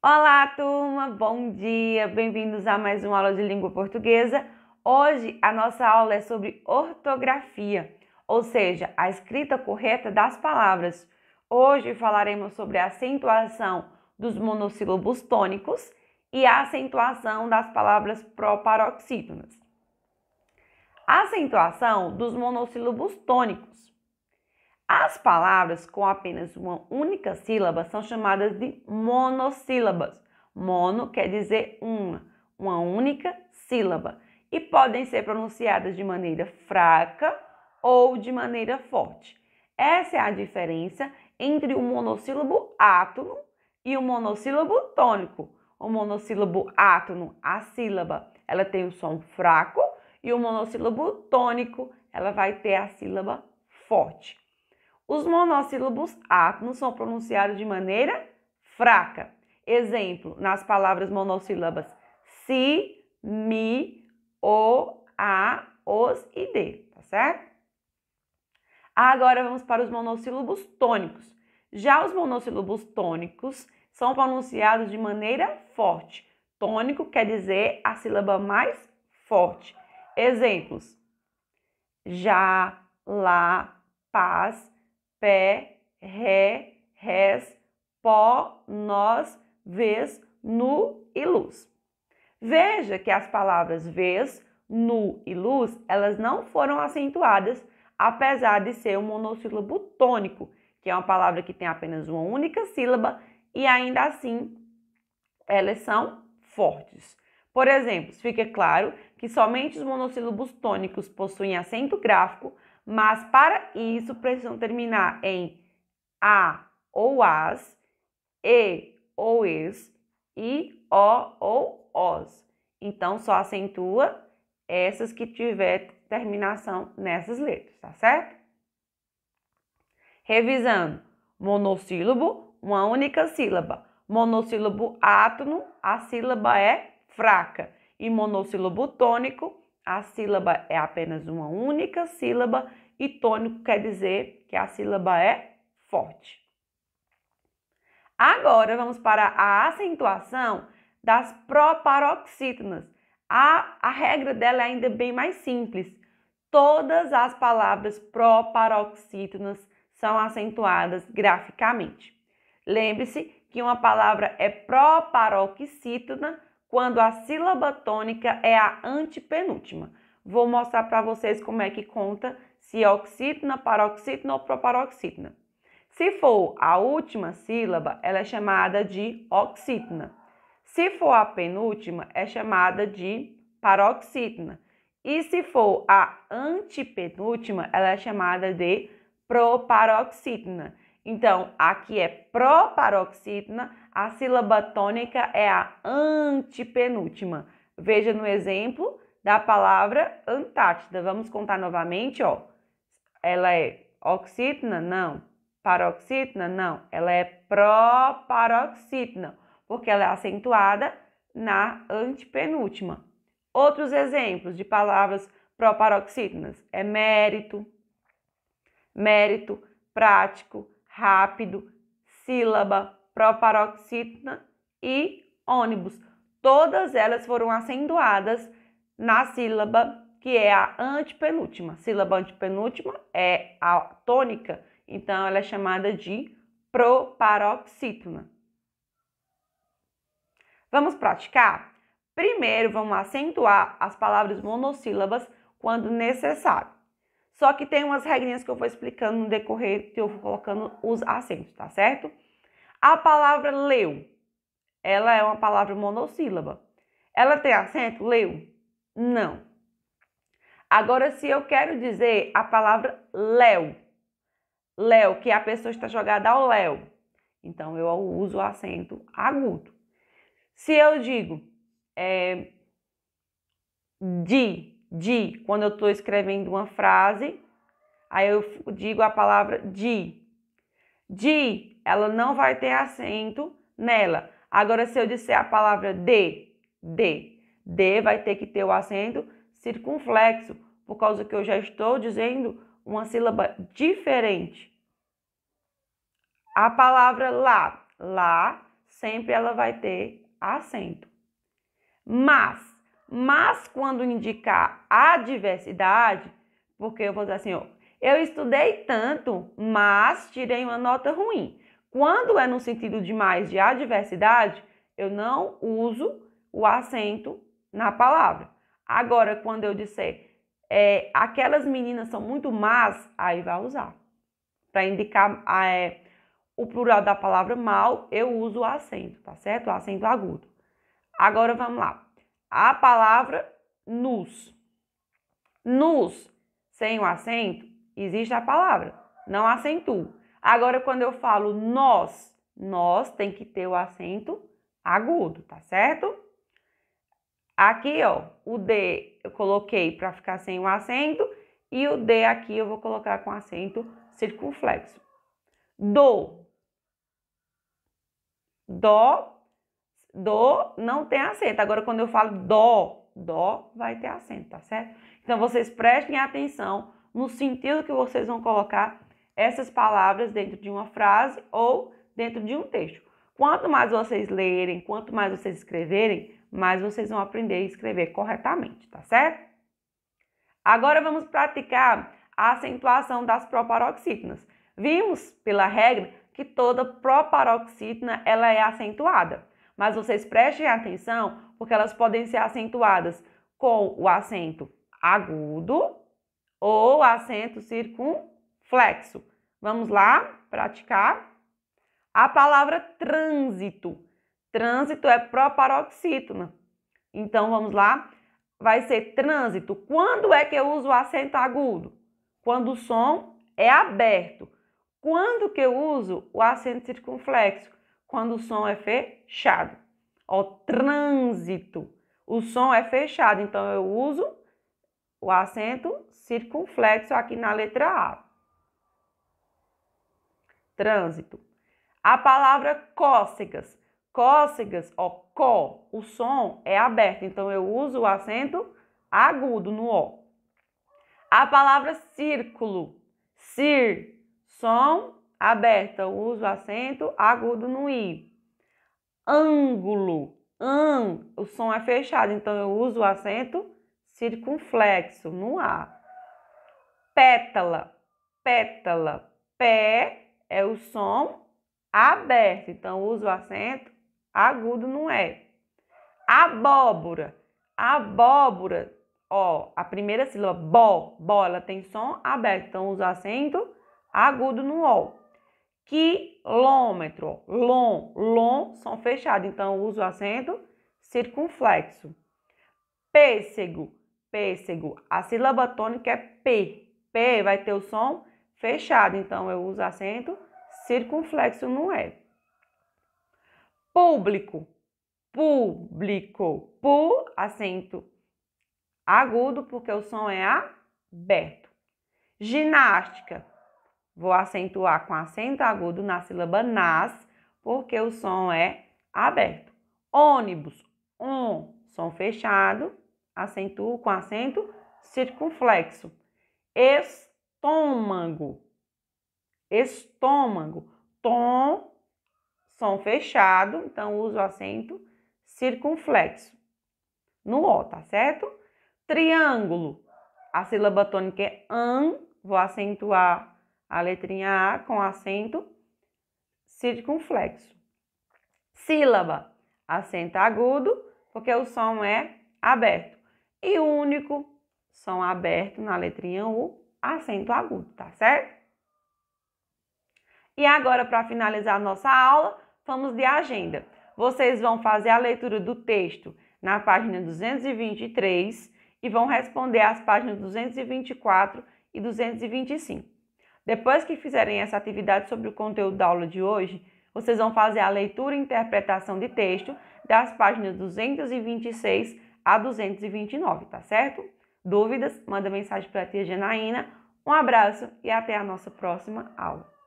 Olá, turma! Bom dia! Bem-vindos a mais uma aula de língua portuguesa. Hoje a nossa aula é sobre ortografia, ou seja, a escrita correta das palavras. Hoje falaremos sobre a acentuação dos monossílabos tônicos e a acentuação das palavras proparoxítonas. A acentuação dos monossílabos tônicos. As palavras com apenas uma única sílaba são chamadas de monossílabas. Mono quer dizer uma única sílaba, e podem ser pronunciadas de maneira fraca ou de maneira forte. Essa é a diferença entre o monossílabo átono e o monossílabo tônico. O monossílabo átono, a sílaba, ela tem o som fraco, e o monossílabo tônico, ela vai ter a sílaba forte. Os monossílabos átonos são pronunciados de maneira fraca. Exemplo, nas palavras monossílabas si, mi, o, a, os e de, tá certo? Agora vamos para os monossílabos tônicos. Já os monossílabos tônicos são pronunciados de maneira forte. Tônico quer dizer a sílaba mais forte. Exemplos: já, lá, paz, pé, ré, res, pó, nós, vez, nu e luz. Veja que as palavras vez, nu e luz, elas não foram acentuadas, apesar de ser um monossílabo tônico, que é uma palavra que tem apenas uma única sílaba e ainda assim elas são fortes. Por exemplo, fica claro que somente os monossílabos tônicos possuem acento gráfico, mas para isso precisam terminar em a ou as, e ou es, i, o ou os. Então, só acentua essas que tiver terminação nessas letras, tá certo? Revisando: monossílabo, uma única sílaba. Monossílabo átono, a sílaba é fraca. E monossílabo tônico, a sílaba é apenas uma única sílaba e tônico quer dizer que a sílaba é forte. Agora vamos para a acentuação das proparoxítonas. A regra dela é ainda bem mais simples. Todas as palavras proparoxítonas são acentuadas graficamente. Lembre-se que uma palavra é proparoxítona quando a sílaba tônica é a antepenúltima. Vou mostrar para vocês como é que conta se é oxítona, paroxítona ou proparoxítona. Se for a última sílaba, ela é chamada de oxítona. Se for a penúltima, é chamada de paroxítona. E se for a antepenúltima, ela é chamada de proparoxítona. Então, aqui é proparoxítona, a sílaba tônica é a antepenúltima. Veja no exemplo da palavra Antártida. Vamos contar novamente, ó. Ela é oxítona? Não. Paroxítona? Não. Ela é proparoxítona, porque ela é acentuada na antepenúltima. Outros exemplos de palavras proparoxítonas é mérito, prático, rápido, sílaba, proparoxítona e ônibus. Todas elas foram acentuadas na sílaba que é a antepenúltima. Sílaba antepenúltima é a tônica, então ela é chamada de proparoxítona. Vamos praticar? Primeiro, vamos acentuar as palavras monossílabas quando necessário. Só que tem umas regrinhas que eu vou explicando no decorrer que eu vou colocando os acentos, tá certo? A palavra leu, ela é uma palavra monossílaba. Ela tem acento? Leu? Não. Agora, se eu quero dizer a palavra léu, que a pessoa está jogada ao léu, então eu uso o acento agudo. Se eu digo quando eu estou escrevendo uma frase, aí eu digo a palavra de. Ela não vai ter acento nela. Agora, se eu disser a palavra de vai ter que ter o acento circunflexo, por causa que eu já estou dizendo uma sílaba diferente. A palavra lá, sempre ela vai ter acento. Mas quando indicar adversidade, porque eu vou dizer assim, ó, eu estudei tanto, mas tirei uma nota ruim. Quando é no sentido de mais de adversidade, eu não uso o acento na palavra. Agora, quando eu disser aquelas meninas são muito más, aí vai usar. Para indicar o plural da palavra mal, eu uso o acento, tá certo? O acento agudo. Agora vamos lá. A palavra nus. Nus, sem o acento, existe a palavra, não acentuo. Agora, quando eu falo nós tem que ter o acento agudo, tá certo? Aqui, ó, o D eu coloquei para ficar sem o acento e o D aqui eu vou colocar com acento circunflexo. Do não tem acento. Agora, quando eu falo dó vai ter acento, tá certo? Então, vocês prestem atenção no sentido que vocês vão colocar essas palavras dentro de uma frase ou dentro de um texto. Quanto mais vocês lerem, quanto mais vocês escreverem, mais vocês vão aprender a escrever corretamente, tá certo? Agora vamos praticar a acentuação das proparoxítonas. Vimos pela regra que toda proparoxítona ela é acentuada, mas vocês prestem atenção porque elas podem ser acentuadas com o acento agudo ou acento circunflexo. Vamos lá praticar? A palavra trânsito. Trânsito é proparoxítona. Então, vamos lá. Vai ser trânsito. Quando é que eu uso o acento agudo? Quando o som é aberto. Quando que eu uso o acento circunflexo? Quando o som é fechado. Ó, trânsito. O som é fechado, então eu uso o acento circunflexo aqui na letra A. Trânsito. A palavra cócegas. Cócegas, ó, có, o som é aberto, então eu uso o acento agudo no O. A palavra círculo. Cir, som aberto, eu uso o acento agudo no I. Ângulo. O som é fechado, então eu uso o acento circunflexo no A. Pétala. Pétala. Pé é o som aberto, então uso o acento agudo no E. Abóbora. Abóbora, ó, a primeira sílaba, bó, ela tem som aberto, então uso o acento agudo no O. Quilômetro, lom, som fechado, então uso o acento circunflexo. Pêssego, a sílaba tônica é P. P vai ter o som fechado, então eu uso acento circunflexo no E. Público, acento agudo, porque o som é aberto. Ginástica, vou acentuar com acento agudo na sílaba nas, porque o som é aberto. Ônibus, som fechado, acentuo com acento circunflexo. Estômago, tom, som fechado, então uso o acento circunflexo no O, tá certo? Triângulo, a sílaba tônica é vou acentuar a letrinha A com acento circunflexo. Sílaba, acento agudo, porque o som é aberto. E único, som aberto na letrinha U, acento agudo, tá certo? E agora, para finalizar a nossa aula, vamos de agenda. Vocês vão fazer a leitura do texto na página 223 e vão responder as páginas 224 e 225. Depois que fizerem essa atividade sobre o conteúdo da aula de hoje, vocês vão fazer a leitura e interpretação de texto das páginas 226 a 229, tá certo? Dúvidas? Manda mensagem para a tia Janaína. Um abraço e até a nossa próxima aula.